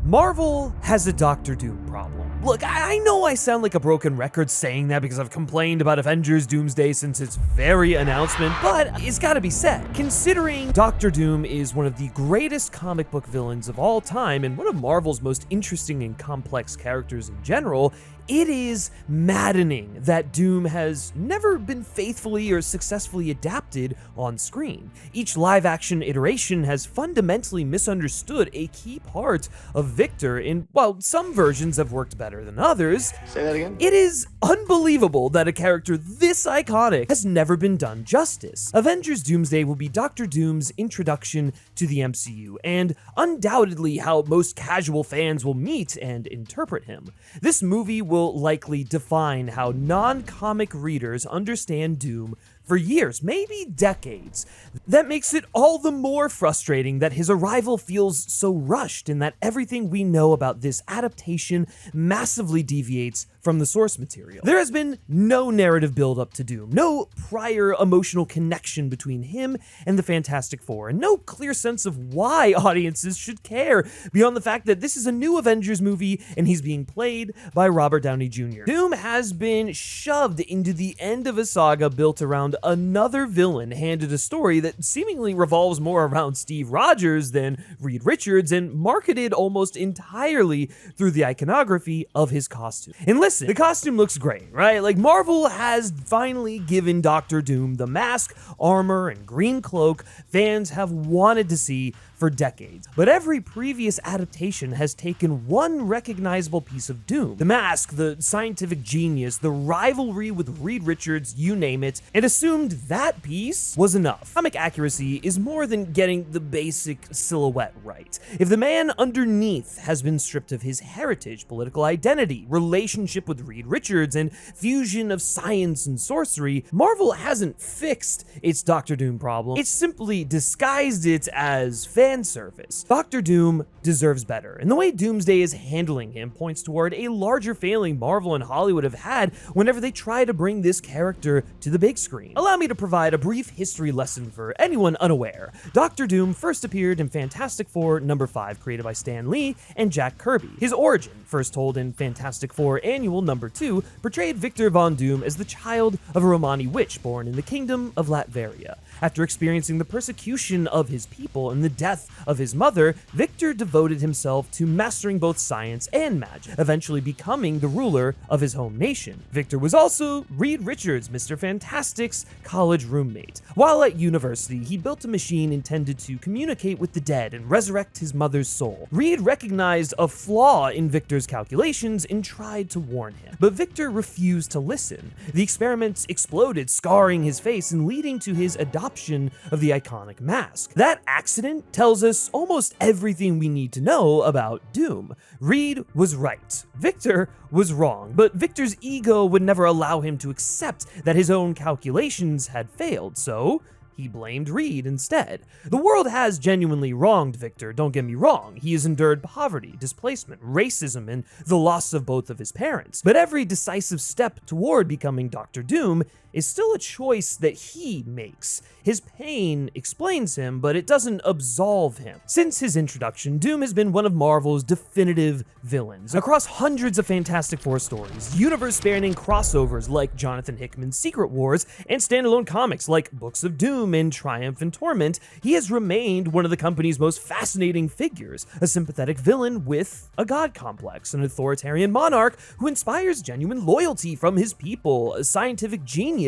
Marvel has a Doctor Doom problem. Look, I know I sound like a broken record saying that because I've complained about Avengers Doomsday since its very announcement, but it's gotta be said. Considering Doctor Doom is one of the greatest comic book villains of all time and one of Marvel's most interesting and complex characters in general, it is maddening that Doom has never been faithfully or successfully adapted on screen. Each live-action iteration has fundamentally misunderstood a key part of Victor, and while some versions have worked better than others, Say that again? it is unbelievable that a character this iconic has never been done justice. Avengers Doomsday will be Doctor Doom's introduction to the MCU, and undoubtedly how most casual fans will meet and interpret him. This movie will likely define how non-comic readers understand Doom for years, maybe decades. That makes it all the more frustrating that his arrival feels so rushed and that everything we know about this adaptation massively deviates from the source material. There has been no narrative build-up to Doom, no prior emotional connection between him and the Fantastic Four, and no clear sense of why audiences should care, beyond the fact that this is a new Avengers movie and he's being played by Robert Downey Jr. Doom has been shoved into the end of a saga built around another villain handed a story that seemingly revolves more around Steve Rogers than Reed Richards and marketed almost entirely through the iconography of his costume. And listen, the costume looks great, right? Like, Marvel has finally given Doctor Doom the mask, armor, and green cloak fans have wanted to see for decades. But every previous adaptation has taken one recognizable piece of Doom, the mask, the scientific genius, the rivalry with Reed Richards, you name it, and assumed that piece was enough. Comic accuracy is more than getting the basic silhouette right. If the man underneath has been stripped of his heritage, political identity, relationship with Reed Richards, and fusion of science and sorcery, Marvel hasn't fixed its Doctor Doom problem. It's simply disguised it as fan service. Doctor Doom deserves better, and the way Doomsday is handling him points toward a larger failing Marvel and Hollywood have had whenever they try to bring this character to the big screen. Allow me to provide a brief history lesson for anyone unaware. Doctor Doom first appeared in Fantastic Four #5, created by Stan Lee and Jack Kirby. His origin, first told in Fantastic Four Annual #2, portrayed Victor Von Doom as the child of a Romani witch born in the Kingdom of Latveria. After experiencing the persecution of his people and the death of his mother, Victor devoted himself to mastering both science and magic, eventually becoming the ruler of his home nation. Victor was also Reed Richards, Mr. Fantastic's college roommate. While at university, he built a machine intended to communicate with the dead and resurrect his mother's soul. Reed recognized a flaw in Victor's calculations and tried to warn him, but Victor refused to listen. The experiment exploded, scarring his face and leading to his adoption of the iconic mask. That accident tells us almost everything we need to know about Doom. Reed was right. Victor was wrong, but Victor's ego would never allow him to accept that his own calculations had failed, so he blamed Reed instead. The world has genuinely wronged Victor, don't get me wrong. He has endured poverty, displacement, racism, and the loss of both of his parents. But every decisive step toward becoming Doctor Doom is still a choice that he makes. His pain explains him, but it doesn't absolve him. Since his introduction, Doom has been one of Marvel's definitive villains. Across hundreds of Fantastic Four stories, universe-spanning crossovers like Jonathan Hickman's Secret Wars, and standalone comics like Books of Doom and Triumph and Torment, he has remained one of the company's most fascinating figures, a sympathetic villain with a god complex, an authoritarian monarch who inspires genuine loyalty from his people, a scientific genius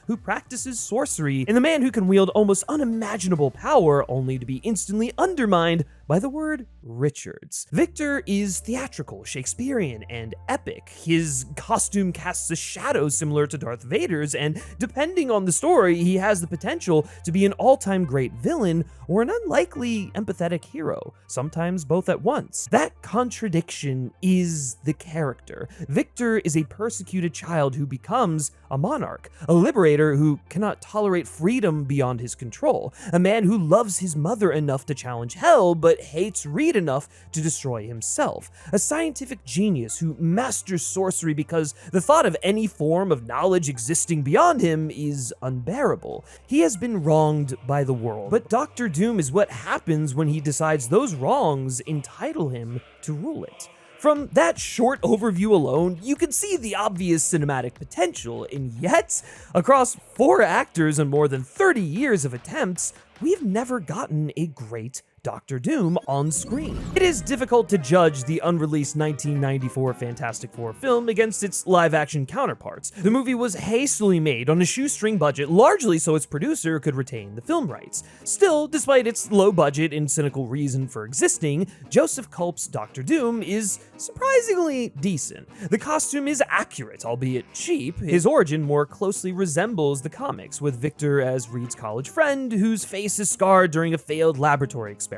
who practices sorcery, and the man who can wield almost unimaginable power only to be instantly undermined by the word Richards. Victor is theatrical, Shakespearean, and epic. His costume casts a shadow similar to Darth Vader's, and depending on the story, he has the potential to be an all-time great villain or an unlikely empathetic hero, sometimes both at once. That contradiction is the character. Victor is a persecuted child who becomes a monarch, a liberator who cannot tolerate freedom beyond his control, a man who loves his mother enough to challenge hell, but but hates Reed enough to destroy himself. A scientific genius who masters sorcery because the thought of any form of knowledge existing beyond him is unbearable. He has been wronged by the world, but Doctor Doom is what happens when he decides those wrongs entitle him to rule it. From that short overview alone, you can see the obvious cinematic potential, and yet, across 4 actors and more than 30 years of attempts, we've never gotten a great Doctor Doom on screen. It is difficult to judge the unreleased 1994 Fantastic Four film against its live-action counterparts. The movie was hastily made on a shoestring budget, largely so its producer could retain the film rights. Still, despite its low budget and cynical reason for existing, Joseph Culp's Doctor Doom is surprisingly decent. The costume is accurate, albeit cheap. His origin more closely resembles the comics, with Victor as Reed's college friend, whose face is scarred during a failed laboratory experiment.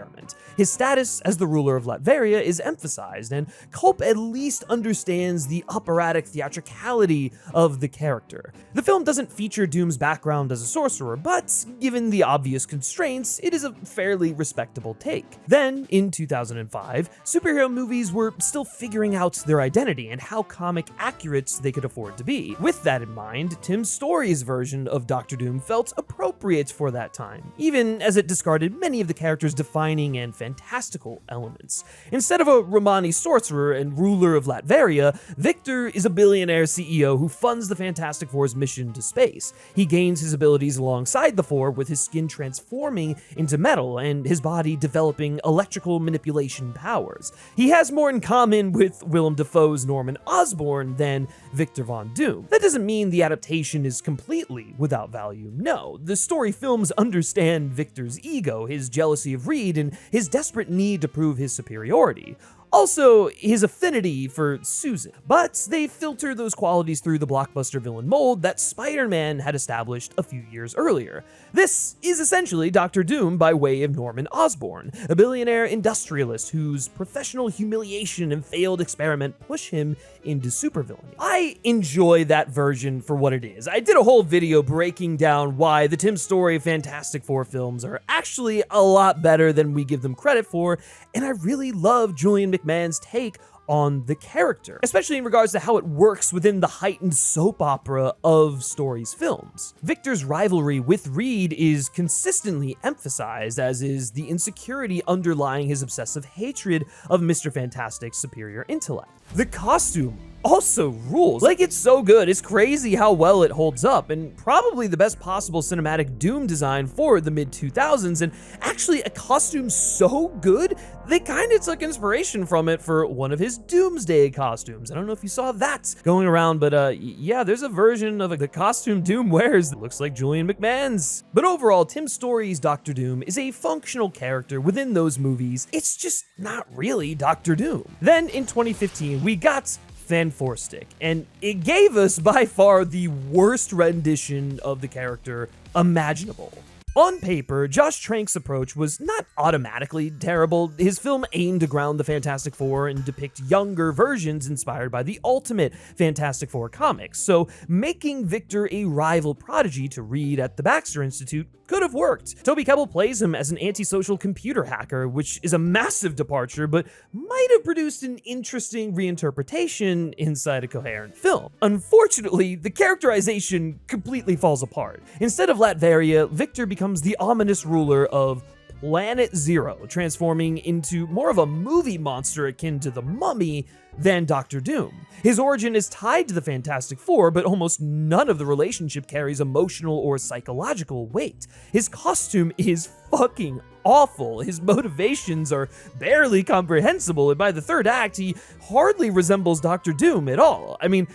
His status as the ruler of Latveria is emphasized, and Culp at least understands the operatic theatricality of the character. The film doesn't feature Doom's background as a sorcerer, but given the obvious constraints, it is a fairly respectable take. Then, in 2005, superhero movies were still figuring out their identity and how comic accurate they could afford to be. With that in mind, Tim Story's version of Doctor Doom felt appropriate for that time, even as it discarded many of the character's defining and fantastical elements. Instead of a Romani sorcerer and ruler of Latveria, Victor is a billionaire CEO who funds the Fantastic Four's mission to space. He gains his abilities alongside the Four, with his skin transforming into metal and his body developing electrical manipulation powers. He has more in common with Willem Dafoe's Norman Osborn than Victor Von Doom. That doesn't mean the adaptation is completely without value. No, the story films understand Victor's ego, his jealousy of Reed, and his desperate need to prove his superiority. Also, his affinity for Susan. But they filter those qualities through the blockbuster villain mold that Spider-Man had established a few years earlier. This is essentially Doctor Doom by way of Norman Osborn, a billionaire industrialist whose professional humiliation and failed experiment push him into supervillainy. I enjoy that version for what it is. I did a whole video breaking down why the Tim Story Fantastic Four films are actually a lot better than we give them credit for, and I really love Julian McMahon's take on the character, especially in regards to how it works within the heightened soap opera of Story's films. Victor's rivalry with Reed is consistently emphasized, as is the insecurity underlying his obsessive hatred of Mr. Fantastic's superior intellect. The costume also rules. Like, it's so good, it's crazy how well it holds up, and probably the best possible cinematic Doom design for the mid-2000s, and actually a costume so good, they kinda took inspiration from it for one of his Doomsday costumes. I don't know if you saw that going around, but yeah, there's a version of the costume Doom wears that looks like Julian McMahon's. But overall, Tim Story's Doctor Doom is a functional character within those movies. It's just not really Doctor Doom. Then in 2015, we got Fan Four Stick, and it gave us by far the worst rendition of the character imaginable. On paper, Josh Trank's approach was not automatically terrible. His film aimed to ground the Fantastic Four and depict younger versions inspired by the Ultimate Fantastic Four comics, so making Victor a rival prodigy to Reed at the Baxter Institute could have worked. Toby Kebbell plays him as an antisocial computer hacker, which is a massive departure, but might have produced an interesting reinterpretation inside a coherent film. Unfortunately, the characterization completely falls apart. Instead of Latveria, Victor becomes the ominous ruler of Planet Zero, transforming into more of a movie monster akin to the Mummy than Doctor Doom. His origin is tied to the Fantastic Four, but almost none of the relationship carries emotional or psychological weight. His costume is fucking awful. His motivations are barely comprehensible, and by the third act, he hardly resembles Doctor Doom at all. I mean,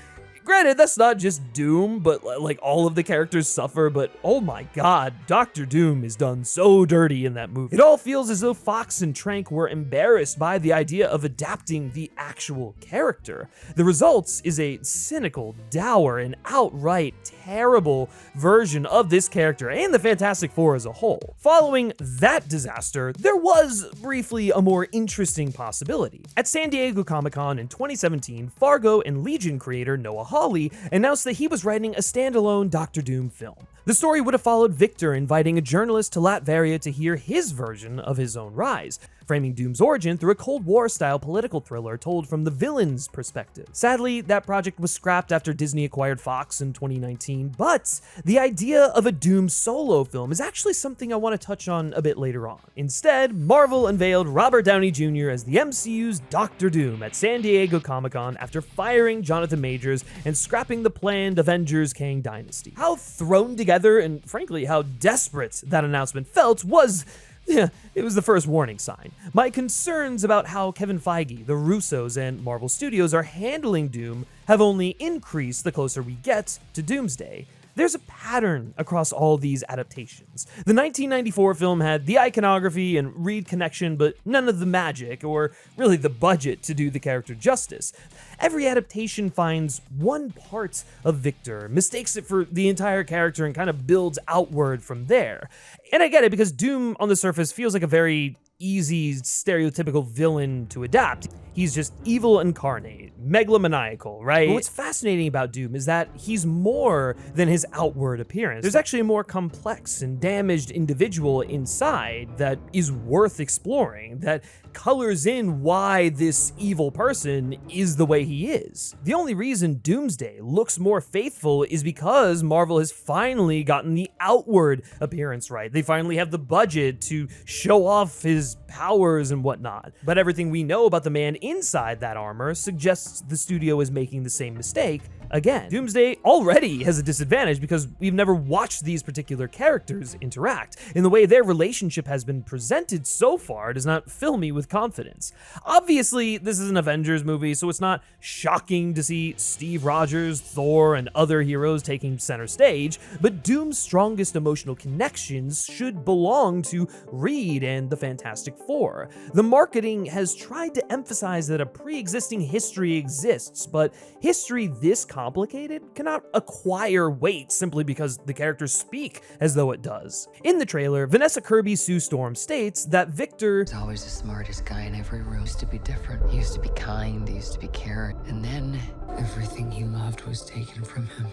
granted, that's not just Doom, but like all of the characters suffer, but oh my god, Doctor Doom is done so dirty in that movie. It all feels as though Fox and Trank were embarrassed by the idea of adapting the actual character. The result is a cynical, dour, and outright terrible version of this character and the Fantastic Four as a whole. Following that disaster, there was briefly a more interesting possibility. At San Diego Comic-Con in 2017, Fargo and Legion creator Noah Hawley announced that he was writing a standalone Doctor Doom film. The story would have followed Victor inviting a journalist to Latveria to hear his version of his own rise. framing Doom's origin through a Cold War-style political thriller told from the villain's perspective. Sadly, that project was scrapped after Disney acquired Fox in 2019, but the idea of a Doom solo film is actually something I want to touch on a bit later on. Instead, Marvel unveiled Robert Downey Jr. as the MCU's Dr. Doom at San Diego Comic-Con after firing Jonathan Majors and scrapping the planned Avengers Kang Dynasty. How thrown together and frankly how desperate that announcement felt was, it was the first warning sign. My concerns about how Kevin Feige, the Russos, and Marvel Studios are handling Doom have only increased the closer we get to Doomsday. There's a pattern across all these adaptations. The 1994 film had the iconography and Reed connection, but none of the magic, or really the budget to do the character justice. Every adaptation finds one part of Victor, mistakes it for the entire character, and kind of builds outward from there. And I get it, because Doom on the surface feels like a very easy, stereotypical villain to adapt. He's just evil incarnate, megalomaniacal, right? But what's fascinating about Doom is that he's more than his outward appearance. There's actually a more complex and damaged individual inside that is worth exploring, that colors in why this evil person is the way he is. The only reason Doomsday looks more faithful is because Marvel has finally gotten the outward appearance right. They finally have the budget to show off his powers and whatnot. But everything we know about the man inside that armor suggests the studio is making the same mistake again. Doomsday already has a disadvantage because we've never watched these particular characters interact, and the way their relationship has been presented so far does not fill me with confidence. Obviously, this is an Avengers movie, so it's not shocking to see Steve Rogers, Thor, and other heroes taking center stage, but Doom's strongest emotional connections should belong to Reed and the Fantastic Four. The marketing has tried to emphasize that a pre-existing history exists, but history this complicated cannot acquire weight simply because the characters speak as though it does. In the trailer, Vanessa Kirby Sue Storm states that Victor was always the smartest guy in every room. He used to be different. He used to be kind. He used to be caring. And then everything he loved was taken from him.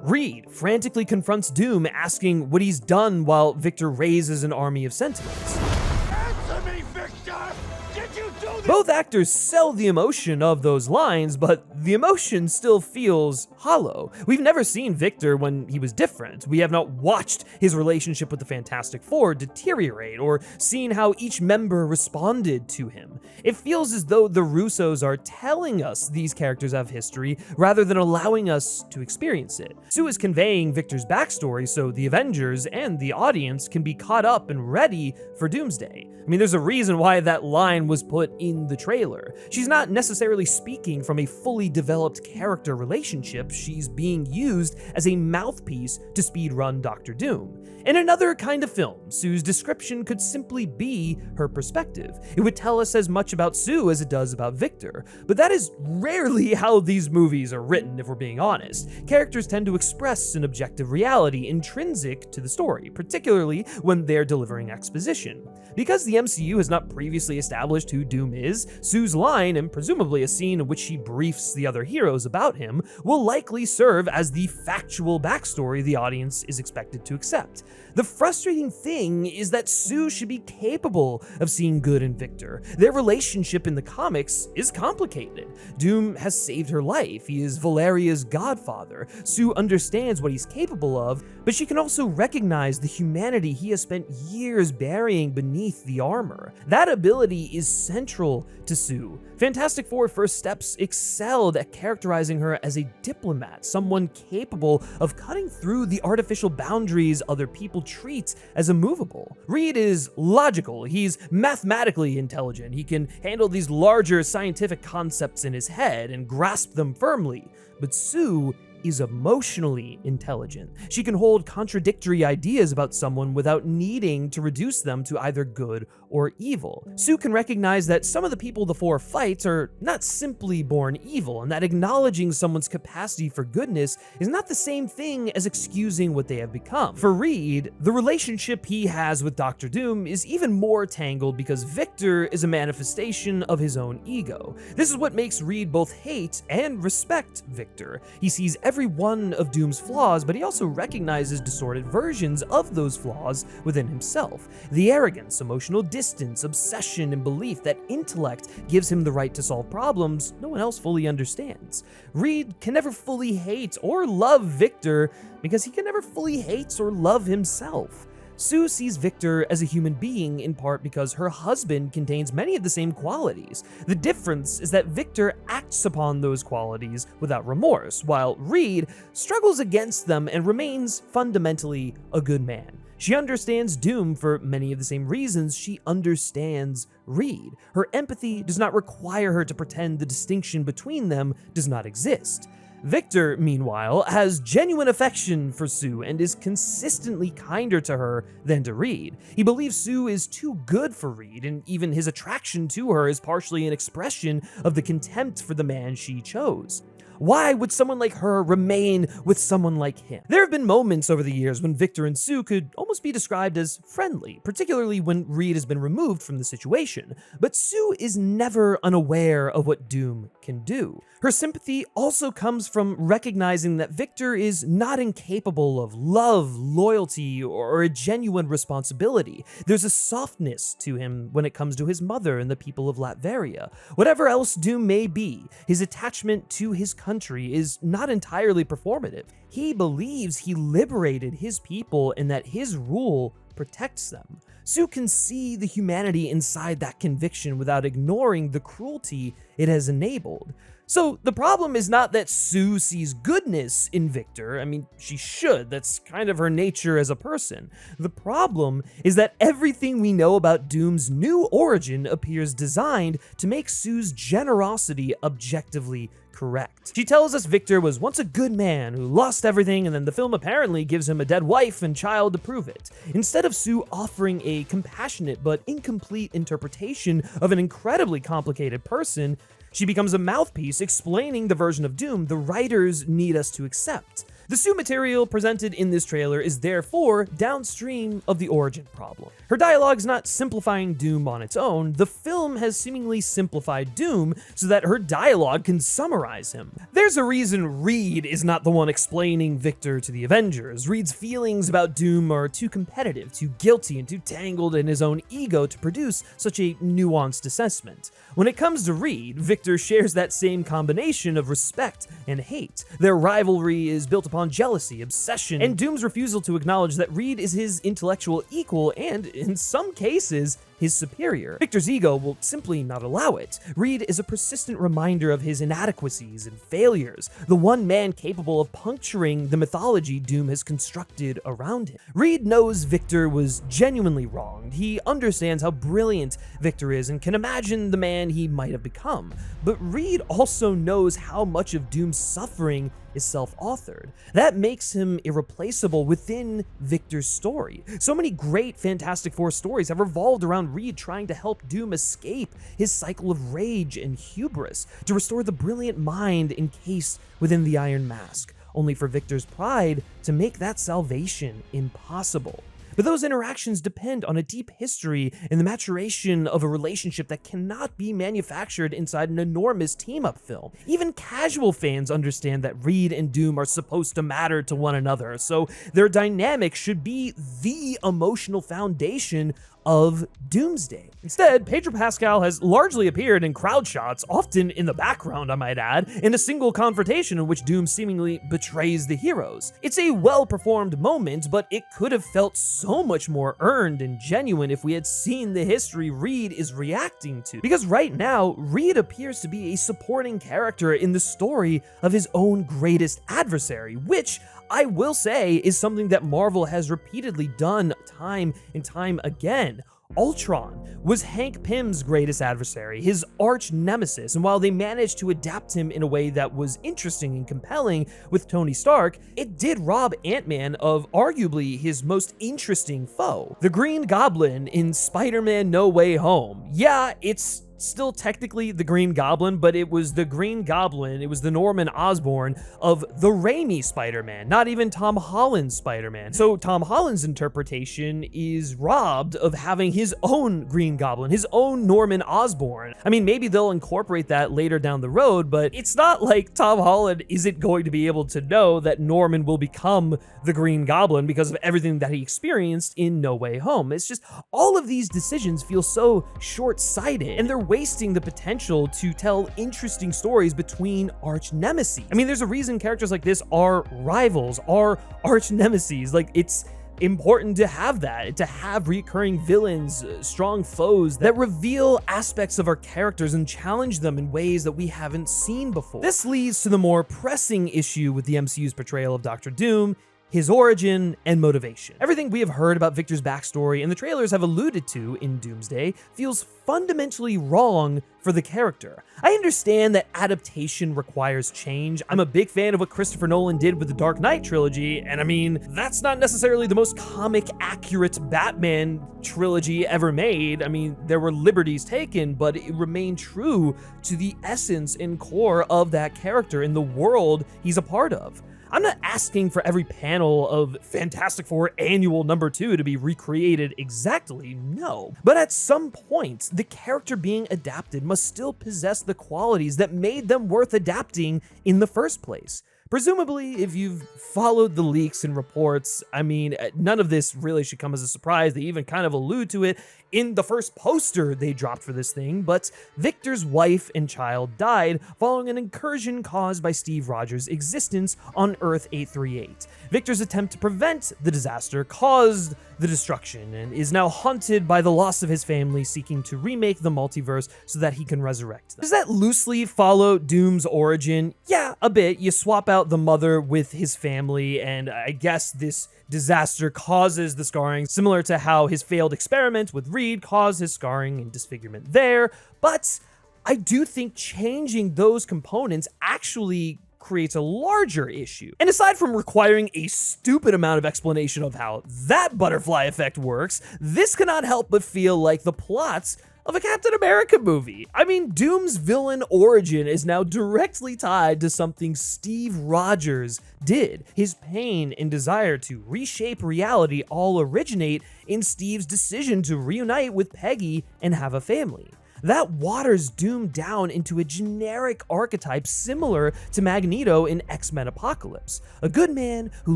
Reed frantically confronts Doom, asking what he's done while Victor raises an army of Sentinels. Answer me, Victor! Did you do this? Both actors sell the emotion of those lines, but the emotion still feels hollow. We've never seen Victor when he was different. We have not watched his relationship with the Fantastic Four deteriorate or seen how each member responded to him. It feels as though the Russos are telling us these characters have history rather than allowing us to experience it. Sue is conveying Victor's backstory so the Avengers and the audience can be caught up and ready for Doomsday. I mean, there's a reason why that line was put in the trailer. She's not necessarily speaking from a fully developed character relationship. She's being used as a mouthpiece to speedrun Dr. Doom. In another kind of film, Sue's description could simply be her perspective. It would tell us as much about Sue as it does about Victor, but that is rarely how these movies are written, if we're being honest. Characters tend to express an objective reality intrinsic to the story, particularly when they're delivering exposition. Because the MCU has not previously established who Doom is, Sue's line, and presumably a scene in which she briefs the other heroes about him, will likely serve as the factual backstory the audience is expected to accept. The frustrating thing is that Sue should be capable of seeing good in Victor. Their relationship in the comics is complicated. Doom has saved her life. He is Valeria's godfather. Sue understands what he's capable of, but she can also recognize the humanity he has spent years burying beneath the armor. That ability is central to Sue. Fantastic Four First Steps excelled at characterizing her as a diplomat, someone capable of cutting through the artificial boundaries other people treat as immovable. Reed is logical. He's mathematically intelligent. He can handle these larger scientific concepts in his head and grasp them firmly. But Sue is emotionally intelligent. She can hold contradictory ideas about someone without needing to reduce them to either good or evil. Sue can recognize that some of the people the Four fight are not simply born evil, and that acknowledging someone's capacity for goodness is not the same thing as excusing what they have become. For Reed, the relationship he has with Dr. Doom is even more tangled because Victor is a manifestation of his own ego. This is what makes Reed both hate and respect Victor. He sees every one of Doom's flaws, but he also recognizes distorted versions of those flaws within himself. The arrogance, emotional distance, obsession, and belief that intellect gives him the right to solve problems no one else fully understands. Reed can never fully hate or love Victor because he can never fully hate or love himself. Sue sees Victor as a human being in part because her husband contains many of the same qualities. The difference is that Victor acts upon those qualities without remorse, while Reed struggles against them and remains fundamentally a good man. She understands Doom for many of the same reasons she understands Reed. Her empathy does not require her to pretend the distinction between them does not exist. Victor, meanwhile, has genuine affection for Sue and is consistently kinder to her than to Reed. He believes Sue is too good for Reed, and even his attraction to her is partially an expression of the contempt for the man she chose. Why would someone like her remain with someone like him? There have been moments over the years when Victor and Sue could almost be described as friendly, particularly when Reed has been removed from the situation, but Sue is never unaware of what Doom can do. Her sympathy also comes from recognizing that Victor is not incapable of love, loyalty, or a genuine responsibility. There's a softness to him when it comes to his mother and the people of Latveria. Whatever else Doom may be, his attachment to his country is not entirely performative. He believes he liberated his people and that his rule protects them. Sue can see the humanity inside that conviction without ignoring the cruelty it has enabled. So the problem is not that Sue sees goodness in Victor. I mean, she should. That's kind of her nature as a person. The problem is that everything we know about Doom's new origin appears designed to make Sue's generosity objectively correct. She tells us Victor was once a good man who lost everything, and then the film apparently gives him a dead wife and child to prove it. Instead of Sue offering a compassionate but incomplete interpretation of an incredibly complicated person, she becomes a mouthpiece explaining the version of Doom the writers need us to accept. The Sue material presented in this trailer is therefore downstream of the origin problem. Her dialogue's not simplifying Doom on its own. The film has seemingly simplified Doom so that her dialogue can summarize him. There's a reason Reed is not the one explaining Victor to the Avengers. Reed's feelings about Doom are too competitive, too guilty, and too tangled in his own ego to produce such a nuanced assessment. When it comes to Reed, Victor shares that same combination of respect and hate. Their rivalry is built upon jealousy, obsession, and Doom's refusal to acknowledge that Reed is his intellectual equal and, in some cases, his superior. Victor's ego will simply not allow it. Reed is a persistent reminder of his inadequacies and failures, the one man capable of puncturing the mythology Doom has constructed around him. Reed knows Victor was genuinely wronged. He understands how brilliant Victor is and can imagine the man he might have become. But Reed also knows how much of Doom's suffering is self-authored. That makes him irreplaceable within Victor's story. So many great Fantastic Four stories have revolved around Reed trying to help Doom escape his cycle of rage and hubris, to restore the brilliant mind encased within the Iron Mask, only for Victor's pride to make that salvation impossible. But those interactions depend on a deep history and the maturation of a relationship that cannot be manufactured inside an enormous team-up film. Even casual fans understand that Reed and Doom are supposed to matter to one another, so their dynamic should be the emotional foundation of Doomsday. Instead, Pedro Pascal has largely appeared in crowd shots, often in the background, I might add, in a single confrontation in which Doom seemingly betrays the heroes. It's a well-performed moment, but it could have felt so much more earned and genuine if we had seen the history Reed is reacting to. Because right now, Reed appears to be a supporting character in the story of his own greatest adversary, which I will say is something that Marvel has repeatedly done time and time again. Ultron was Hank Pym's greatest adversary, his arch nemesis, and while they managed to adapt him in a way that was interesting and compelling with Tony Stark, it did rob Ant-Man of arguably his most interesting foe. The Green Goblin in Spider-Man No Way Home. Yeah, it's still technically the Green Goblin, but it was the Green Goblin, it was the Norman Osborn of the Raimi Spider-Man, not even Tom Holland's Spider-Man. So Tom Holland's interpretation is robbed of having his own Green Goblin, his own Norman Osborn. I mean, maybe they'll incorporate that later down the road, but it's not like Tom Holland isn't going to be able to know that Norman will become the Green Goblin because of everything that he experienced in No Way Home. It's just all of these decisions feel so short-sighted, and they're wasting the potential to tell interesting stories between arch nemesis. I mean, there's a reason characters like this are rivals, are arch nemesis. Like, it's important to have that, to have recurring villains, strong foes that reveal aspects of our characters and challenge them in ways that we haven't seen before. This leads to the more pressing issue with the MCU's portrayal of Doctor Doom: his origin and motivation. Everything we have heard about Victor's backstory and the trailers have alluded to in Doomsday feels fundamentally wrong for the character. I understand that adaptation requires change. I'm a big fan of what Christopher Nolan did with the Dark Knight trilogy, and I mean, that's not necessarily the most comic accurate Batman trilogy ever made. I mean, there were liberties taken, but it remained true to the essence and core of that character and the world he's a part of. I'm not asking for every panel of Fantastic Four Annual #2 to be recreated exactly, no. But at some point, the character being adapted must still possess the qualities that made them worth adapting in the first place. Presumably, if you've followed the leaks and reports, I mean, none of this really should come as a surprise. They even kind of allude to it in the first poster they dropped for this thing, but Victor's wife and child died following an incursion caused by Steve Rogers' existence on Earth 838. Victor's attempt to prevent the disaster caused the destruction and is now haunted by the loss of his family, seeking to remake the multiverse so that he can resurrect them. Does that loosely follow Doom's origin? Yeah, a bit. You swap out the mother with his family, and I guess this disaster causes the scarring, similar to how his failed experiment with Reed caused his scarring and disfigurement there. But I do think changing those components actually creates a larger issue. And aside from requiring a stupid amount of explanation of how that butterfly effect works, this cannot help but feel like the plots of a Captain America movie. I mean, Doom's villain origin is now directly tied to something Steve Rogers did. His pain and desire to reshape reality all originate in Steve's decision to reunite with Peggy and have a family. That waters Doom down into a generic archetype similar to Magneto in X-Men Apocalypse. A good man who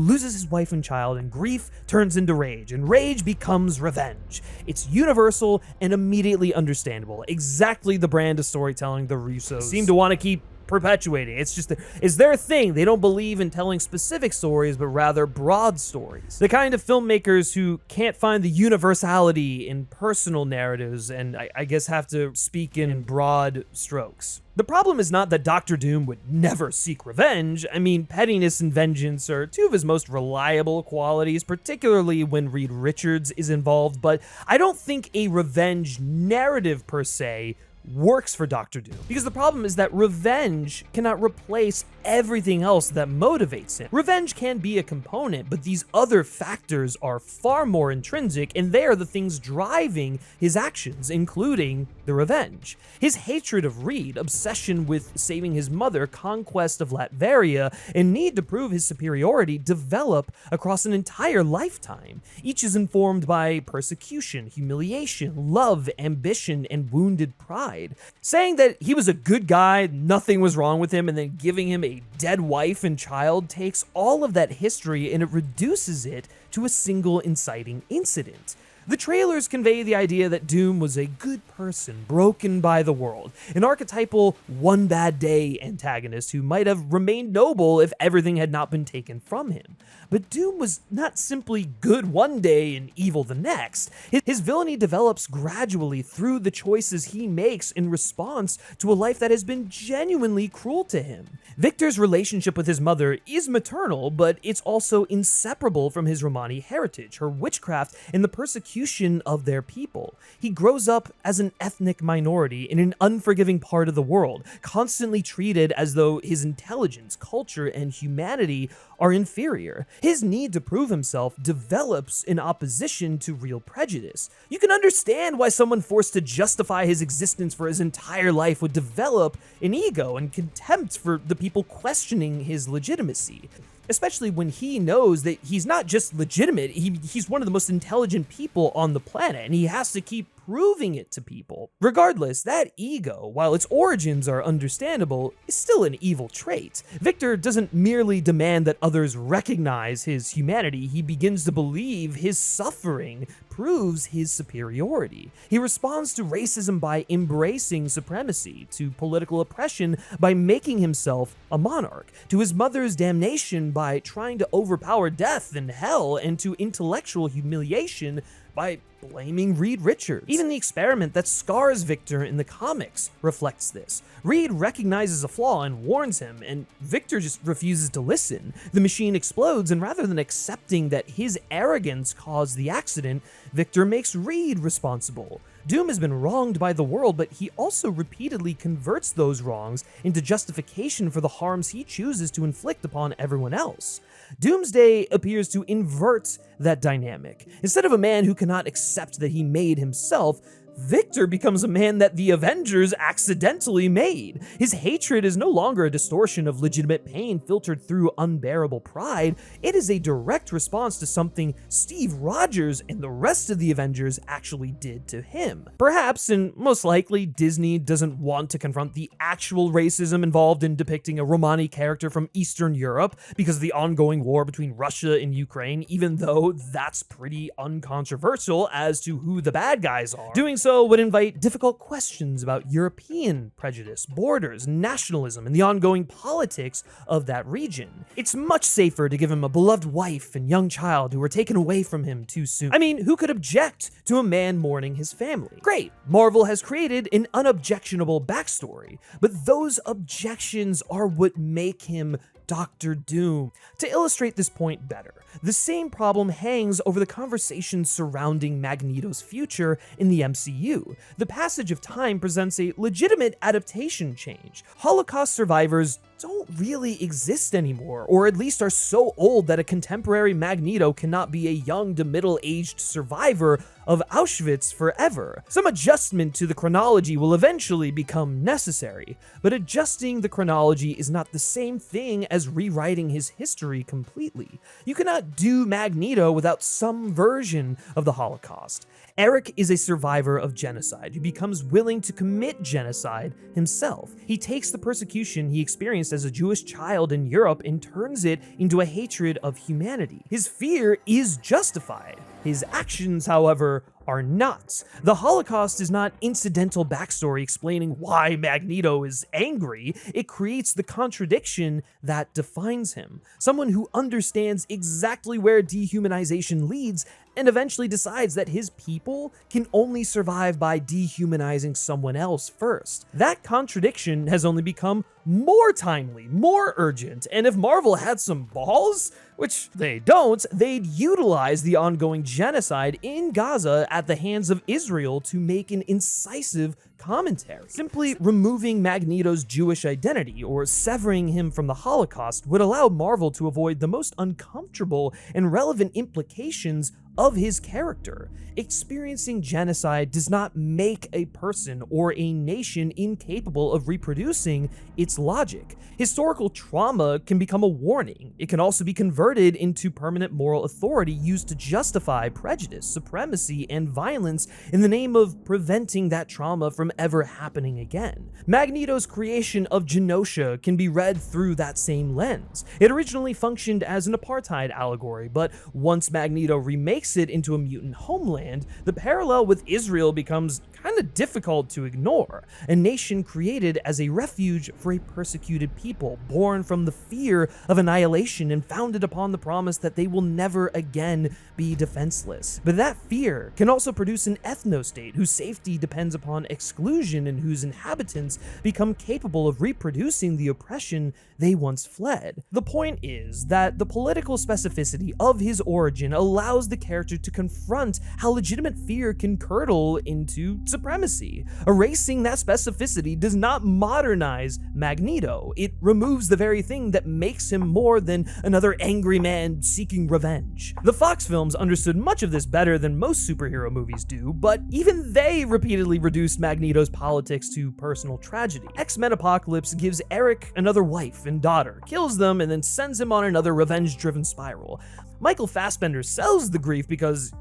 loses his wife and child, and grief turns into rage, and rage becomes revenge. It's universal and immediately understandable. Exactly the brand of storytelling the Russos seem to want to keep perpetuating. It's just, it's their thing. They don't believe in telling specific stories, but rather broad stories. The kind of filmmakers who can't find the universality in personal narratives and I guess have to speak in broad strokes. The problem is not that Doctor Doom would never seek revenge. I mean, pettiness and vengeance are two of his most reliable qualities, particularly when Reed Richards is involved, but I don't think a revenge narrative per se works for Doctor Doom, because the problem is that revenge cannot replace everything else that motivates him. Revenge can be a component, but these other factors are far more intrinsic, and they are the things driving his actions, including the revenge. His hatred of Reed, obsession with saving his mother, conquest of Latveria, and need to prove his superiority develop across an entire lifetime. Each is informed by persecution, humiliation, love, ambition, and wounded pride. Saying that he was a good guy, nothing was wrong with him, and then giving him a dead wife and child takes all of that history and it reduces it to a single inciting incident. The trailers convey the idea that Doom was a good person, broken by the world, an archetypal one bad day antagonist who might have remained noble if everything had not been taken from him. But Doom was not simply good one day and evil the next. His villainy develops gradually through the choices he makes in response to a life that has been genuinely cruel to him. Victor's relationship with his mother is maternal, but it's also inseparable from his Romani heritage, her witchcraft, and the persecution persecution of their people. He grows up as an ethnic minority in an unforgiving part of the world, constantly treated as though his intelligence, culture, and humanity are inferior. His need to prove himself develops in opposition to real prejudice. You can understand why someone forced to justify his existence for his entire life would develop an ego and contempt for the people questioning his legitimacy. Especially when he knows that he's not just legitimate, he's one of the most intelligent people on the planet, and he has to keep proving it to people. Regardless, that ego, while its origins are understandable, is still an evil trait. Victor doesn't merely demand that others recognize his humanity, he begins to believe his suffering proves his superiority. He responds to racism by embracing supremacy, to political oppression by making himself a monarch, to his mother's damnation by trying to overpower death and hell, and to intellectual humiliation by blaming Reed Richards. Even the experiment that scars Victor in the comics reflects this. Reed recognizes a flaw and warns him, and Victor just refuses to listen. The machine explodes, and rather than accepting that his arrogance caused the accident, Victor makes Reed responsible. Doom has been wronged by the world, but he also repeatedly converts those wrongs into justification for the harms he chooses to inflict upon everyone else. Doomsday appears to invert that dynamic. Instead of a man who cannot accept that he made himself, Victor becomes a man that the Avengers accidentally made. His hatred is no longer a distortion of legitimate pain filtered through unbearable pride. It is a direct response to something Steve Rogers and the rest of the Avengers actually did to him. Perhaps, and most likely, Disney doesn't want to confront the actual racism involved in depicting a Romani character from Eastern Europe because of the ongoing war between Russia and Ukraine, even though that's pretty uncontroversial as to who the bad guys are. Doing so would invite difficult questions about European prejudice, borders, nationalism, and the ongoing politics of that region. It's much safer to give him a beloved wife and young child who were taken away from him too soon. I mean, who could object to a man mourning his family? Great, Marvel has created an unobjectionable backstory, but those objections are what make him Dr. Doom. To illustrate this point better, the same problem hangs over the conversation surrounding Magneto's future in the MCU. The passage of time presents a legitimate adaptation change. Holocaust survivors don't really exist anymore, or at least are so old that a contemporary Magneto cannot be a young to middle-aged survivor of Auschwitz forever. Some adjustment to the chronology will eventually become necessary, but adjusting the chronology is not the same thing as rewriting his history completely. You cannot do Magneto without some version of the Holocaust. Eric is a survivor of genocide who becomes willing to commit genocide himself. He takes the persecution he experienced as a Jewish child in Europe and turns it into a hatred of humanity. His fear is justified. His actions, however, are not. The Holocaust is not incidental backstory explaining why Magneto is angry. It creates the contradiction that defines him. Someone who understands exactly where dehumanization leads and eventually decides that his people can only survive by dehumanizing someone else first. That contradiction has only become more timely, more urgent, and if Marvel had some balls, which they don't, they'd utilize the ongoing genocide in Gaza at the hands of Israel to make an incisive commentary. Simply removing Magneto's Jewish identity or severing him from the Holocaust would allow Marvel to avoid the most uncomfortable and relevant implications of his character. Experiencing genocide does not make a person or a nation incapable of reproducing its logic. Historical trauma can become a warning. It can also be converted into permanent moral authority used to justify prejudice, supremacy, and violence in the name of preventing that trauma from ever happening again. Magneto's creation of Genosha can be read through that same lens. It originally functioned as an apartheid allegory, but once Magneto remakes it into a mutant homeland, the parallel with Israel becomes kinda difficult to ignore. A nation created as a refuge for a persecuted people, born from the fear of annihilation and founded upon the promise that they will never again be defenseless. But that fear can also produce an ethno-state whose safety depends upon exclusion and whose inhabitants become capable of reproducing the oppression they once fled. The point is that the political specificity of his origin allows the character to confront how legitimate fear can curdle into supremacy. Erasing that specificity does not modernize Magneto. It removes the very thing that makes him more than another angry man seeking revenge. The Fox films understood much of this better than most superhero movies do, but even they repeatedly reduced Magneto's politics to personal tragedy. X-Men Apocalypse gives Eric another wife and daughter, kills them, and then sends him on another revenge-driven spiral. Michael Fassbender sells the grief because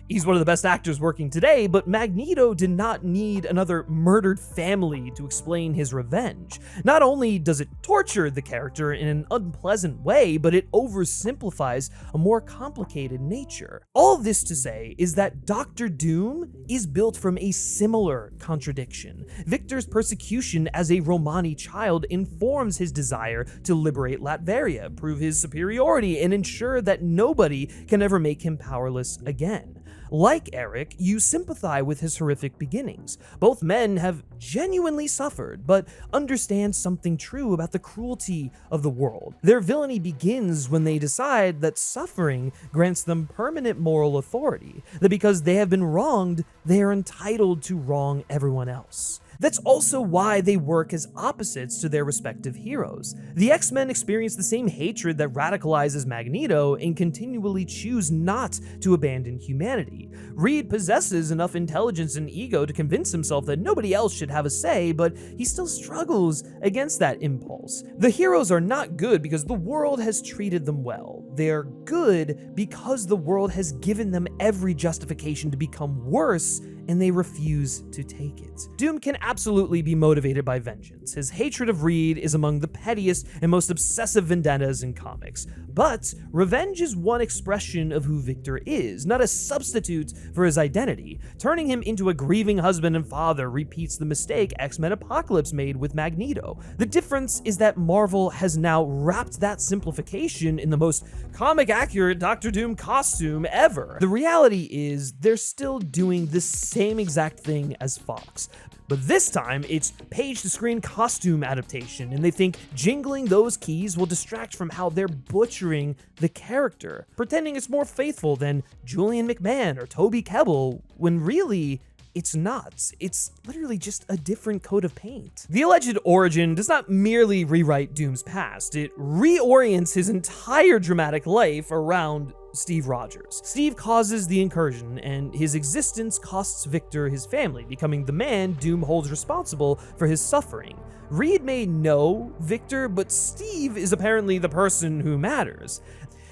he's one of the best actors working today, but Magneto did not need another murdered family to explain his revenge. Not only does it torture the character in an unpleasant way, but it oversimplifies a more complicated nature. All this to say is that Doctor Doom is built from a similar contradiction. Victor's persecution as a Romani child informs his desire to liberate Latveria, prove his superiority, and ensure that nobody can ever make him powerless again. Like Eric, you sympathize with his horrific beginnings. Both men have genuinely suffered, but understand something true about the cruelty of the world. Their villainy begins when they decide that suffering grants them permanent moral authority, that because they have been wronged, they are entitled to wrong everyone else. That's also why they work as opposites to their respective heroes. The X-Men experience the same hatred that radicalizes Magneto and continually choose not to abandon humanity. Reed possesses enough intelligence and ego to convince himself that nobody else should have a say, but he still struggles against that impulse. The heroes are not good because the world has treated them well. They are good because the world has given them every justification to become worse, and they refuse to take it. Doom can absolutely be motivated by vengeance. His hatred of Reed is among the pettiest and most obsessive vendettas in comics. But revenge is one expression of who Victor is, not a substitute for his identity. Turning him into a grieving husband and father repeats the mistake X-Men Apocalypse made with Magneto. The difference is that Marvel has now wrapped that simplification in the most comic-accurate Doctor Doom costume ever. The reality is they're still doing the same exact thing as Fox, but this time it's page-to-screen costume adaptation, and they think jingling those keys will distract from how they're butchering the character, pretending it's more faithful than Julian McMahon or Toby Kebbell, when really, it's not. It's literally just a different coat of paint. The alleged origin does not merely rewrite Doom's past, it reorients his entire dramatic life around Steve Rogers. Steve causes the incursion, and his existence costs Victor his family, becoming the man Doom holds responsible for his suffering. Reed may know Victor, but Steve is apparently the person who matters.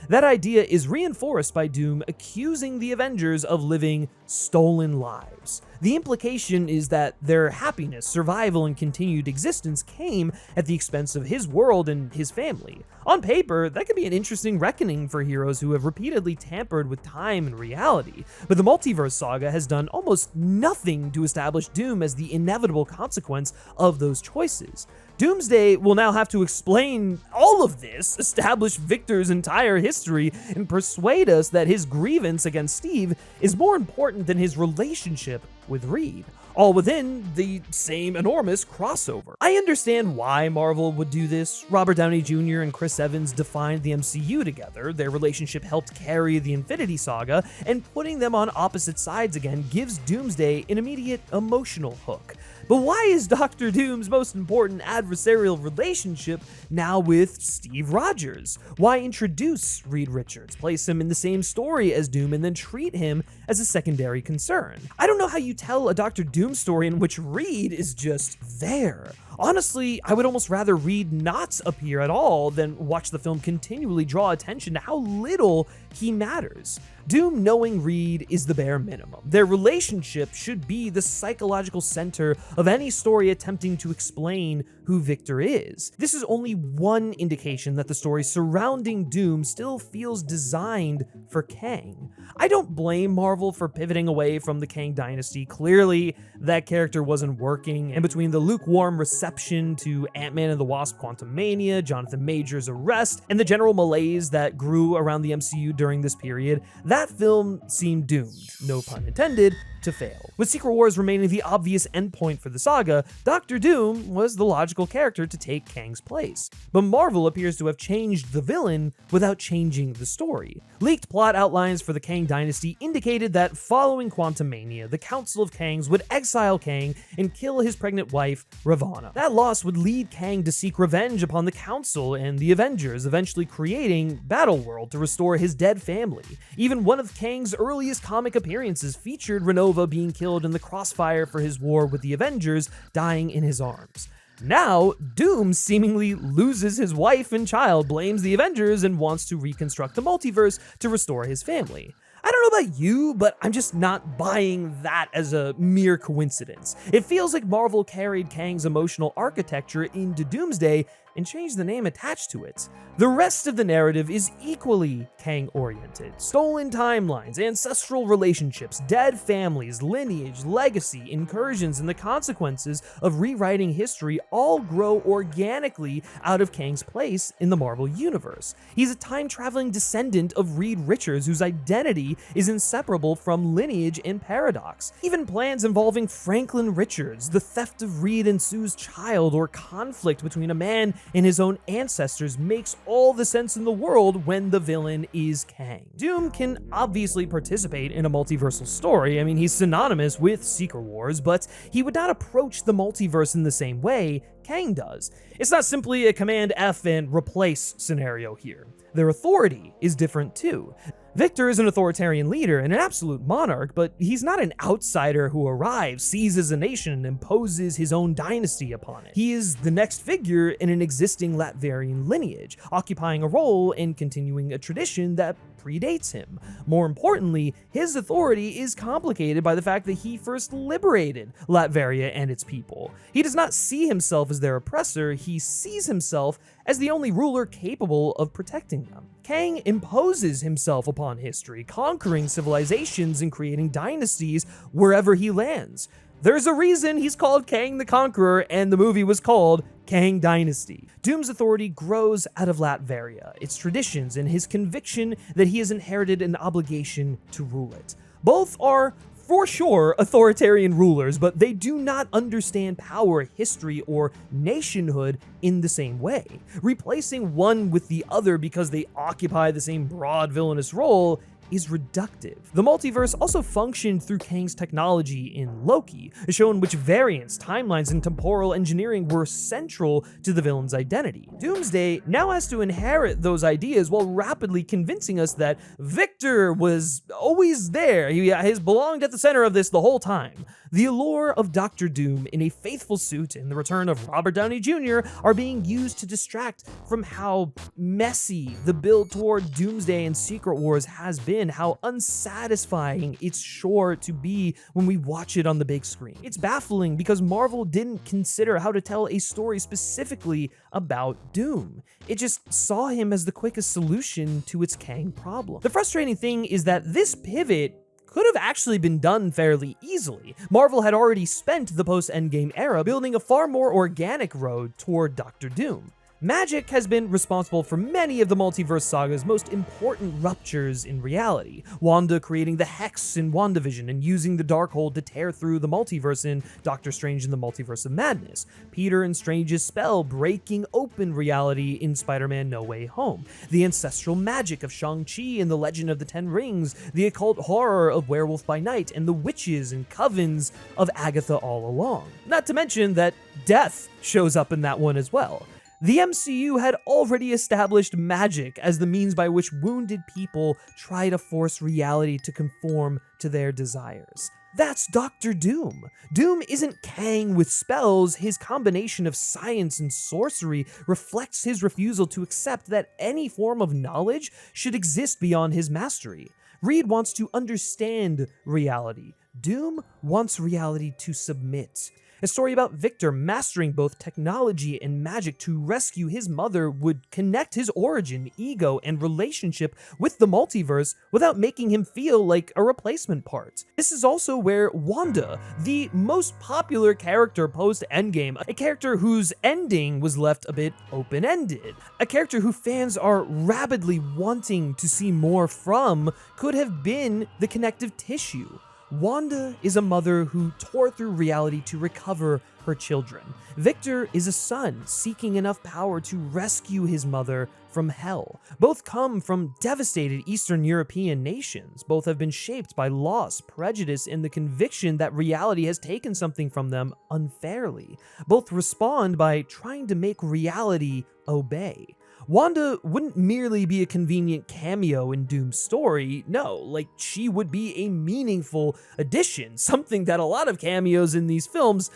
That idea is reinforced by Doom accusing the Avengers of living stolen lives. The implication is that their happiness, survival, and continued existence came at the expense of his world and his family. On paper, that could be an interesting reckoning for heroes who have repeatedly tampered with time and reality, but the multiverse saga has done almost nothing to establish Doom as the inevitable consequence of those choices. Doomsday will now have to explain all of this, establish Victor's entire history, and persuade us that his grievance against Steve is more important than his relationship with Reed, all within the same enormous crossover. I understand why Marvel would do this. Robert Downey Jr. and Chris Evans defined the MCU together. Their relationship helped carry the Infinity Saga, and putting them on opposite sides again gives Doomsday an immediate emotional hook. But why is Doctor Doom's most important adversarial relationship now with Steve Rogers? Why introduce Reed Richards, place him in the same story as Doom, and then treat him as a secondary concern? I don't know how you tell a Doctor Doom story in which Reed is just there. Honestly, I would almost rather Reed not appear at all than watch the film continually draw attention to how little he matters. Doom knowing Reed is the bare minimum. Their relationship should be the psychological center of any story attempting to explain who Victor is. This is only one indication that the story surrounding Doom still feels designed for Kang. I don't blame Marvel for pivoting away from the Kang dynasty. Clearly, that character wasn't working, and between the lukewarm reception to Ant-Man and the Wasp: Quantumania, Jonathan Majors' arrest, and the general malaise that grew around the MCU during this period, that film seemed doomed, no pun intended, to fail. With Secret Wars remaining the obvious endpoint for the saga, Doctor Doom was the logical character to take Kang's place. But Marvel appears to have changed the villain without changing the story. Leaked plot outlines for the Kang dynasty indicated that following Quantumania, the Council of Kangs would exile Kang and kill his pregnant wife, Ravonna. That loss would lead Kang to seek revenge upon the Council and the Avengers, eventually creating Battleworld to restore his dead family. Even one of Kang's earliest comic appearances featured Renova being killed in the crossfire for his war with the Avengers, dying in his arms. Now, Doom seemingly loses his wife and child, blames the Avengers, and wants to reconstruct the multiverse to restore his family. I don't know about you, but I'm just not buying that as a mere coincidence. It feels like Marvel carried Kang's emotional architecture into Doomsday and changed the name attached to it. The rest of the narrative is equally Kang-oriented. Stolen timelines, ancestral relationships, dead families, lineage, legacy, incursions, and the consequences of rewriting history all grow organically out of Kang's place in the Marvel Universe. He's a time-traveling descendant of Reed Richards whose identity is inseparable from lineage and paradox. Even plans involving Franklin Richards, the theft of Reed and Sue's child, or conflict between a man and his own ancestors makes all the sense in the world when the villain is Kang. Doom can obviously participate in a multiversal story. I mean, he's synonymous with Secret Wars, but he would not approach the multiverse in the same way Kang does. It's not simply a Command F and replace scenario here. Their authority is different too. Victor is an authoritarian leader and an absolute monarch, but he's not an outsider who arrives, seizes a nation, and imposes his own dynasty upon it. He is the next figure in an existing Latvian lineage, occupying a role and continuing a tradition that predates him. More importantly, his authority is complicated by the fact that he first liberated Latveria and its people. He does not see himself as their oppressor, he sees himself as the only ruler capable of protecting them. Kang imposes himself upon history, conquering civilizations and creating dynasties wherever he lands. There's a reason he's called Kang the Conqueror, and the movie was called Kang Dynasty. Doom's authority grows out of Latveria, its traditions, and his conviction that he has inherited an obligation to rule it. Both are, for sure, authoritarian rulers, but they do not understand power, history, or nationhood in the same way. Replacing one with the other because they occupy the same broad villainous role is reductive. The multiverse also functioned through Kang's technology in Loki, showing which variants, timelines, and temporal engineering were central to the villain's identity. Doomsday now has to inherit those ideas while rapidly convincing us that Victor was always there. He has belonged at the center of this the whole time. The allure of Doctor Doom in a faithful suit and the return of Robert Downey Jr. are being used to distract from how messy the build toward Doomsday and Secret Wars has been, how unsatisfying it's sure to be when we watch it on the big screen. It's baffling because Marvel didn't consider how to tell a story specifically about Doom. It just saw him as the quickest solution to its Kang problem. The frustrating thing is that this pivot could have actually been done fairly easily. Marvel had already spent the post-Endgame era building a far more organic road toward Doctor Doom. Magic has been responsible for many of the multiverse saga's most important ruptures in reality. Wanda creating the Hex in WandaVision and using the Darkhold to tear through the multiverse in Doctor Strange in the Multiverse of Madness. Peter and Strange's spell breaking open reality in Spider-Man No Way Home. The ancestral magic of Shang-Chi in The Legend of the Ten Rings. The occult horror of Werewolf by Night and the witches and covens of Agatha All Along. Not to mention that death shows up in that one as well. The MCU had already established magic as the means by which wounded people try to force reality to conform to their desires. That's Doctor Doom. Doom isn't Kang with spells. His combination of science and sorcery reflects his refusal to accept that any form of knowledge should exist beyond his mastery. Reed wants to understand reality. Doom wants reality to submit. A story about Victor mastering both technology and magic to rescue his mother would connect his origin, ego, and relationship with the multiverse without making him feel like a replacement part. This is also where Wanda, the most popular character post-Endgame, a character whose ending was left a bit open-ended, a character who fans are rabidly wanting to see more from, could have been the connective tissue. Wanda is a mother who tore through reality to recover her children. Victor is a son seeking enough power to rescue his mother from hell. Both come from devastated Eastern European nations. Both have been shaped by loss, prejudice, and the conviction that reality has taken something from them unfairly. Both respond by trying to make reality obey. Wanda wouldn't merely be a convenient cameo in Doom's story, no, like she would be a meaningful addition, something that a lot of cameos in these films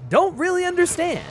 don't really understand.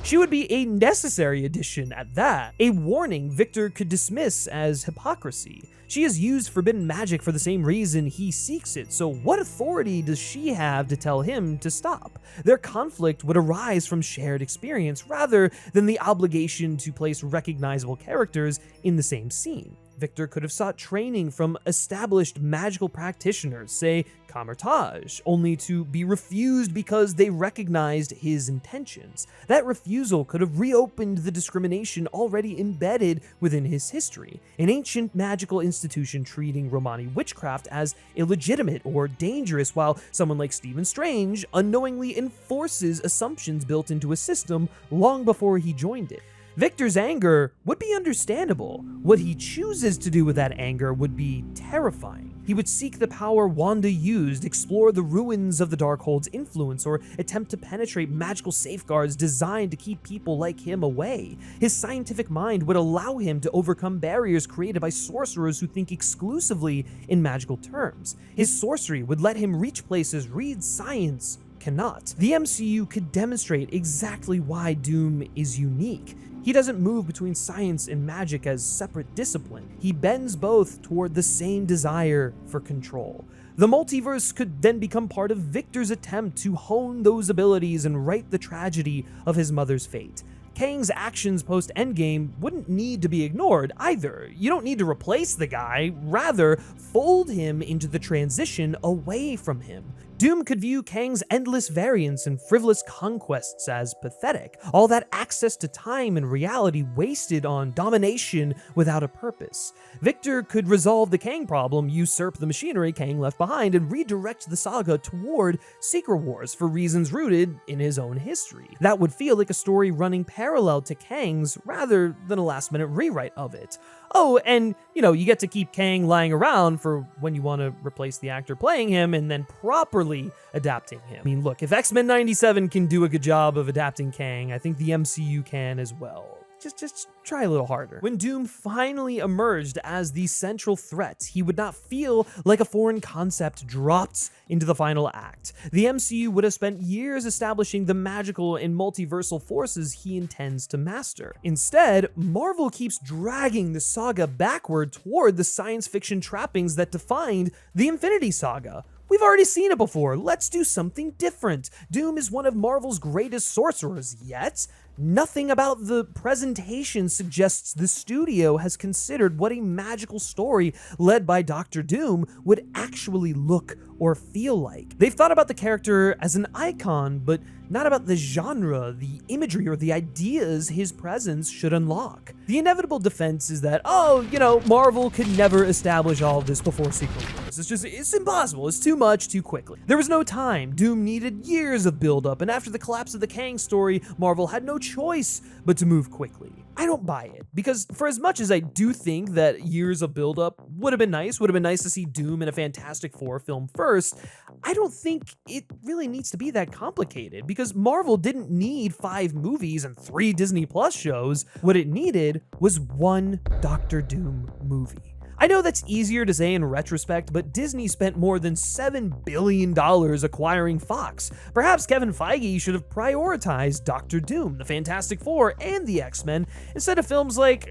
She would be a necessary addition at that, a warning Victor could dismiss as hypocrisy. She has used forbidden magic for the same reason he seeks it, so what authority does she have to tell him to stop? Their conflict would arise from shared experience rather than the obligation to place recognizable characters in the same scene. Victor could have sought training from established magical practitioners, say Kamar-Taj, only to be refused because they recognized his intentions. That refusal could have reopened the discrimination already embedded within his history, an ancient magical institution treating Romani witchcraft as illegitimate or dangerous, while someone like Stephen Strange unknowingly enforces assumptions built into a system long before he joined it. Victor's anger would be understandable. What he chooses to do with that anger would be terrifying. He would seek the power Wanda used, explore the ruins of the Darkhold's influence, or attempt to penetrate magical safeguards designed to keep people like him away. His scientific mind would allow him to overcome barriers created by sorcerers who think exclusively in magical terms. His sorcery would let him reach places Reed's science cannot. The MCU could demonstrate exactly why Doom is unique. He doesn't move between science and magic as separate discipline. He bends both toward the same desire for control. The multiverse could then become part of Victor's attempt to hone those abilities and right the tragedy of his mother's fate. Kang's actions post-Endgame wouldn't need to be ignored either. You don't need to replace the guy, rather, fold him into the transition away from him. Doom could view Kang's endless variance and frivolous conquests as pathetic, all that access to time and reality wasted on domination without a purpose. Victor could resolve the Kang problem, usurp the machinery Kang left behind, and redirect the saga toward Secret Wars for reasons rooted in his own history. That would feel like a story running parallel to Kang's rather than a last-minute rewrite of it. Oh, and, you get to keep Kang lying around for when you want to replace the actor playing him and then properly adapting him. I mean, look, if X-Men 97 can do a good job of adapting Kang, I think the MCU can as well. Just try a little harder. When Doom finally emerged as the central threat, he would not feel like a foreign concept dropped into the final act. The MCU would have spent years establishing the magical and multiversal forces he intends to master. Instead, Marvel keeps dragging the saga backward toward the science fiction trappings that defined the Infinity Saga. We've already seen it before. Let's do something different. Doom is one of Marvel's greatest sorcerers, yet nothing about the presentation suggests the studio has considered what a magical story led by Doctor Doom would actually look or feel like. They've thought about the character as an icon, but not about the genre, the imagery, or the ideas his presence should unlock. The inevitable defense is that, Marvel could never establish all of this before Secret Wars. It's impossible. It's too much too quickly. There was no time. Doom needed years of buildup, and after the collapse of the Kang story, Marvel had no choice but to move quickly. I don't buy it, because for as much as I do think that years of buildup would have been nice to see Doom in a Fantastic Four film first, I don't think it really needs to be that complicated, because Marvel didn't need 5 movies and 3 Disney Plus shows. What it needed was one Doctor Doom movie. I know that's easier to say in retrospect, but Disney spent more than $7 billion acquiring Fox. Perhaps Kevin Feige should have prioritized Doctor Doom, the Fantastic Four, and the X-Men instead of films like,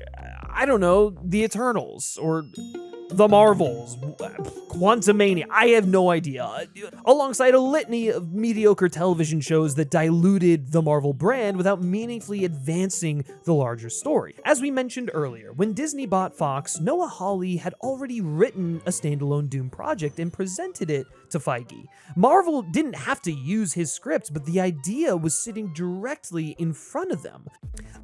I don't know, The Eternals, or The Marvels, Quantumania, I have no idea, alongside a litany of mediocre television shows that diluted the Marvel brand without meaningfully advancing the larger story. As we mentioned earlier, when Disney bought Fox, Noah Hawley had already written a standalone Doom project and presented it to Feige. Marvel didn't have to use his script, but the idea was sitting directly in front of them.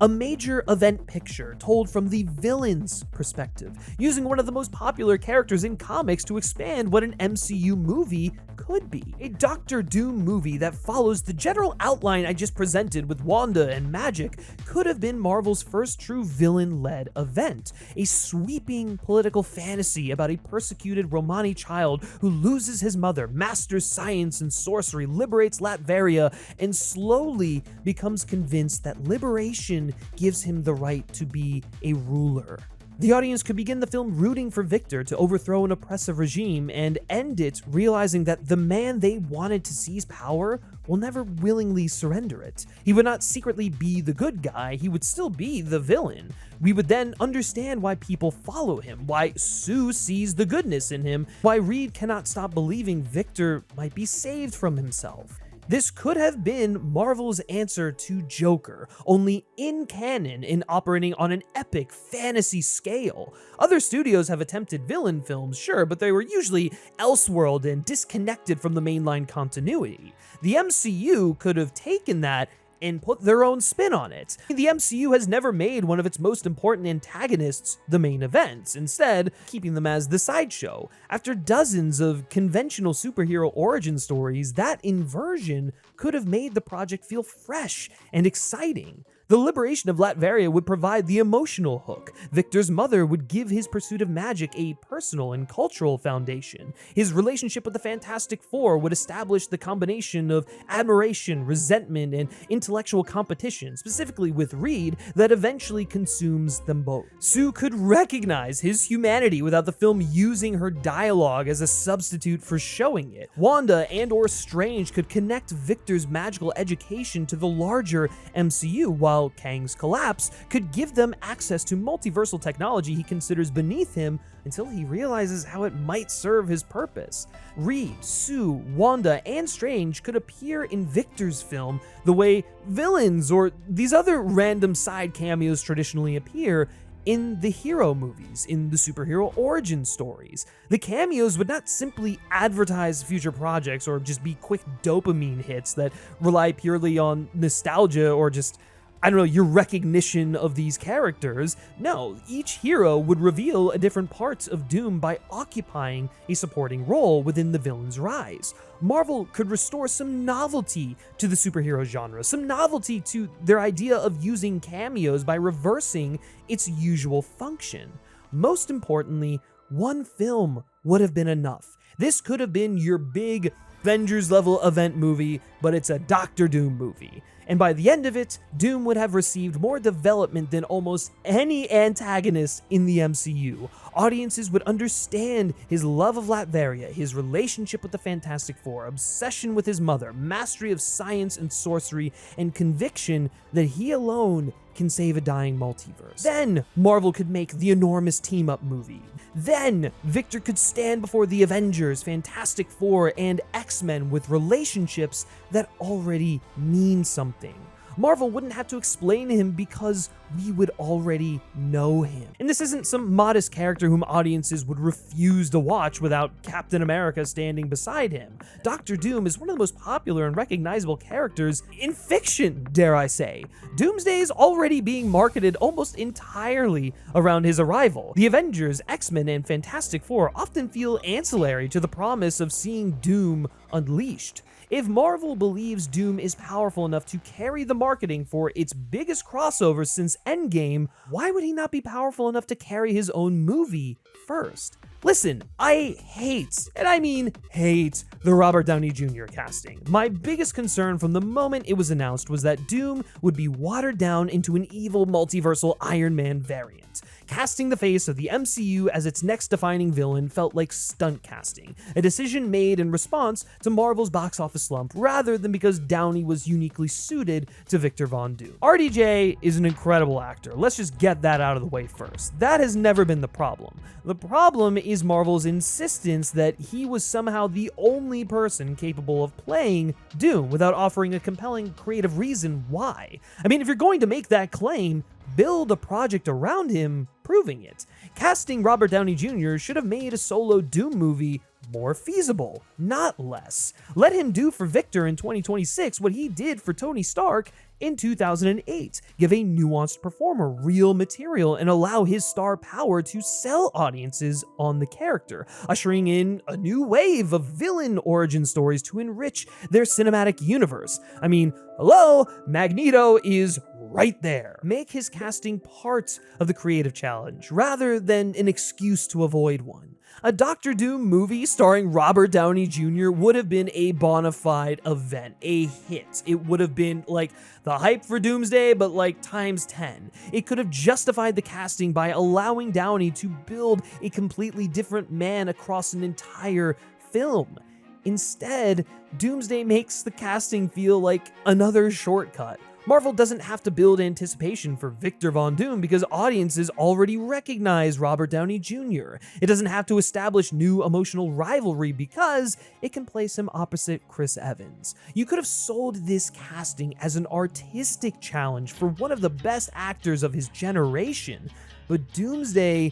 A major event picture told from the villain's perspective, using one of the most popular characters in comics to expand what an MCU movie could be. A Doctor Doom movie that follows the general outline I just presented with Wanda and magic could have been Marvel's first true villain-led event. A sweeping political fantasy about a persecuted Romani child who loses his mother, masters science and sorcery, liberates Latveria, and slowly becomes convinced that liberation gives him the right to be a ruler. The audience could begin the film rooting for Victor to overthrow an oppressive regime and end it realizing that the man they wanted to seize power will never willingly surrender it. He would not secretly be the good guy, he would still be the villain. We would then understand why people follow him, why Sue sees the goodness in him, why Reed cannot stop believing Victor might be saved from himself. This could have been Marvel's answer to Joker, only in canon and operating on an epic fantasy scale. Other studios have attempted villain films, sure, but they were usually elseworld and disconnected from the mainline continuity. The MCU could have taken that and put their own spin on it. The MCU has never made one of its most important antagonists the main event, instead keeping them as the sideshow. After dozens of conventional superhero origin stories, that inversion could have made the project feel fresh and exciting. The liberation of Latveria would provide the emotional hook. Victor's mother would give his pursuit of magic a personal and cultural foundation. His relationship with the Fantastic Four would establish the combination of admiration, resentment, and intellectual competition, specifically with Reed, that eventually consumes them both. Sue could recognize his humanity without the film using her dialogue as a substitute for showing it. Wanda and/or Strange could connect Victor's magical education to the larger MCU, while Kang's collapse could give them access to multiversal technology he considers beneath him until he realizes how it might serve his purpose. Reed, Sue, Wanda, and Strange could appear in Victor's film the way villains or these other random side cameos traditionally appear in the hero movies, in the superhero origin stories. The cameos would not simply advertise future projects or just be quick dopamine hits that rely purely on nostalgia or just, I don't know, your recognition of these characters. No, each hero would reveal a different part of Doom by occupying a supporting role within the villain's rise. Marvel could restore some novelty to the superhero genre, some novelty to their idea of using cameos by reversing its usual function. Most importantly, one film would have been enough. This could have been your big Avengers level event movie, but it's a Doctor Doom movie. And by the end of it, Doom would have received more development than almost any antagonist in the MCU. Audiences would understand his love of Latveria, his relationship with the Fantastic Four, obsession with his mother, mastery of science and sorcery, and conviction that he alone can save a dying multiverse. Then Marvel could make the enormous team-up movie. Then Victor could stand before the Avengers, Fantastic Four, and X-Men with relationships that already mean something. Marvel wouldn't have to explain him because we would already know him. And this isn't some modest character whom audiences would refuse to watch without Captain America standing beside him. Doctor Doom is one of the most popular and recognizable characters in fiction, dare I say. Doomsday is already being marketed almost entirely around his arrival. The Avengers, X-Men, and Fantastic Four often feel ancillary to the promise of seeing Doom unleashed. If Marvel believes Doom is powerful enough to carry the marketing for its biggest crossover since Endgame, why would he not be powerful enough to carry his own movie first? Listen, I hate, and I mean hate, the Robert Downey Jr. casting. My biggest concern from the moment it was announced was that Doom would be watered down into an evil multiversal Iron Man variant. Casting the face of the MCU as its next defining villain felt like stunt casting, a decision made in response to Marvel's box office slump rather than because Downey was uniquely suited to Victor Von Doom. RDJ is an incredible actor. Let's just get that out of the way first. That has never been the problem. The problem is Marvel's insistence that he was somehow the only person capable of playing Doom without offering a compelling creative reason why. I mean, if you're going to make that claim, build a project around him proving it. Casting Robert Downey Jr. should have made a solo Doom movie more feasible, not less. Let him do for Victor in 2026 what he did for Tony Stark in 2008. Give a nuanced performer real material and allow his star power to sell audiences on the character, ushering in a new wave of villain origin stories to enrich their cinematic universe. I mean, hello, Magneto is right there. Make his casting part of the creative challenge rather than an excuse to avoid one. A Doctor Doom movie starring Robert Downey Jr. would have been a bona fide event, a hit. It would have been like the hype for Doomsday, but like times 10. It could have justified the casting by allowing Downey to build a completely different man across an entire film. Instead, Doomsday makes the casting feel like another shortcut. Marvel doesn't have to build anticipation for Victor Von Doom because audiences already recognize Robert Downey Jr. It doesn't have to establish new emotional rivalry because it can place him opposite Chris Evans. You could have sold this casting as an artistic challenge for one of the best actors of his generation, but Doomsday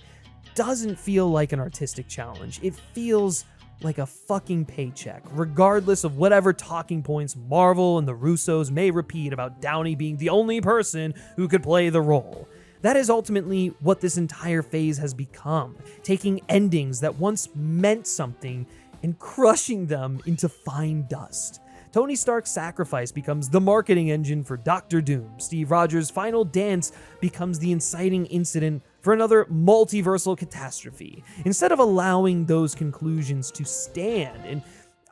doesn't feel like an artistic challenge. It feels like a fucking paycheck, regardless of whatever talking points Marvel and the Russos may repeat about Downey being the only person who could play the role. That is ultimately what this entire phase has become, taking endings that once meant something and crushing them into fine dust. Tony Stark's sacrifice becomes the marketing engine for Doctor Doom. Steve Rogers' final dance becomes the inciting incident for another multiversal catastrophe. Instead of allowing those conclusions to stand and,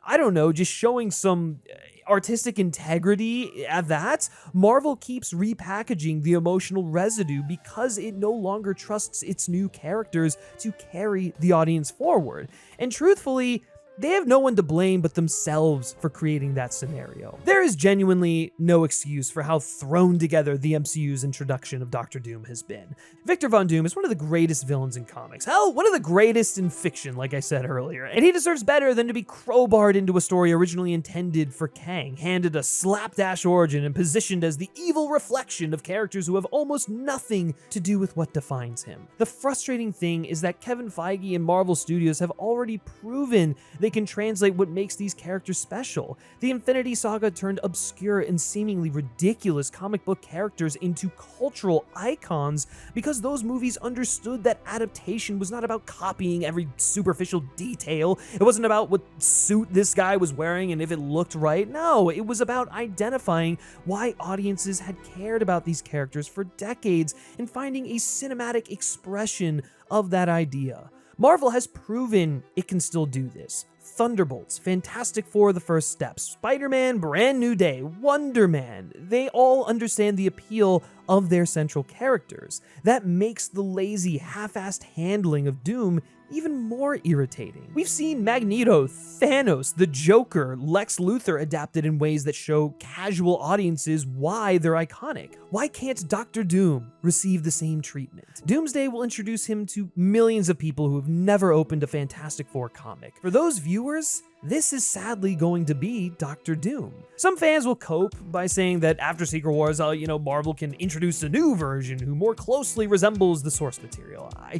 I don't know, just showing some artistic integrity at that, Marvel keeps repackaging the emotional residue because it no longer trusts its new characters to carry the audience forward. And truthfully, they have no one to blame but themselves for creating that scenario. There is genuinely no excuse for how thrown together the MCU's introduction of Doctor Doom has been. Victor Von Doom is one of the greatest villains in comics. Hell, one of the greatest in fiction, like I said earlier. And he deserves better than to be crowbarred into a story originally intended for Kang, handed a slapdash origin and positioned as the evil reflection of characters who have almost nothing to do with what defines him. The frustrating thing is that Kevin Feige and Marvel Studios have already proven they can translate what makes these characters special. The Infinity Saga turned obscure and seemingly ridiculous comic book characters into cultural icons because those movies understood that adaptation was not about copying every superficial detail. It wasn't about what suit this guy was wearing and if it looked right. No, it was about identifying why audiences had cared about these characters for decades and finding a cinematic expression of that idea. Marvel has proven it can still do this. Thunderbolts, Fantastic Four: The First Steps, Spider-Man: Brand New Day, Wonder Man, they all understand the appeal of their central characters. That makes the lazy, half-assed handling of Doom even more irritating. We've seen Magneto, Thanos, the Joker, Lex Luthor adapted in ways that show casual audiences why they're iconic. Why can't Doctor Doom receive the same treatment? Doomsday will introduce him to millions of people who have never opened a Fantastic Four comic. For those viewers, this is sadly going to be Doctor Doom. Some fans will cope by saying that after Secret Wars, Marvel can introduce a new version who more closely resembles the source material. I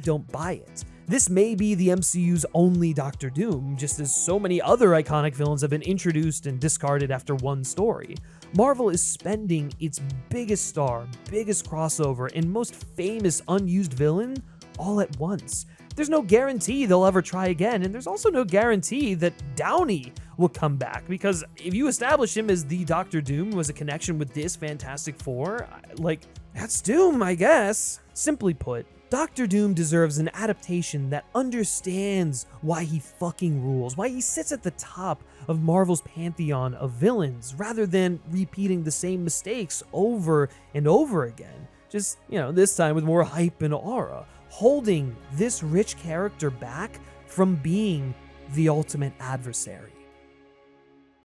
don't buy it. This may be the MCU's only Doctor Doom, just as so many other iconic villains have been introduced and discarded after one story. Marvel is spending its biggest star, biggest crossover, and most famous unused villain all at once. There's no guarantee they'll ever try again, and there's also no guarantee that Downey will come back, because if you establish him as the Doctor Doom who has a connection with this Fantastic Four, that's Doom, I guess. Simply put, Doctor Doom deserves an adaptation that understands why he fucking rules, why he sits at the top of Marvel's pantheon of villains, rather than repeating the same mistakes over and over again. just, this time with more hype and aura, holding this rich character back from being the ultimate adversary.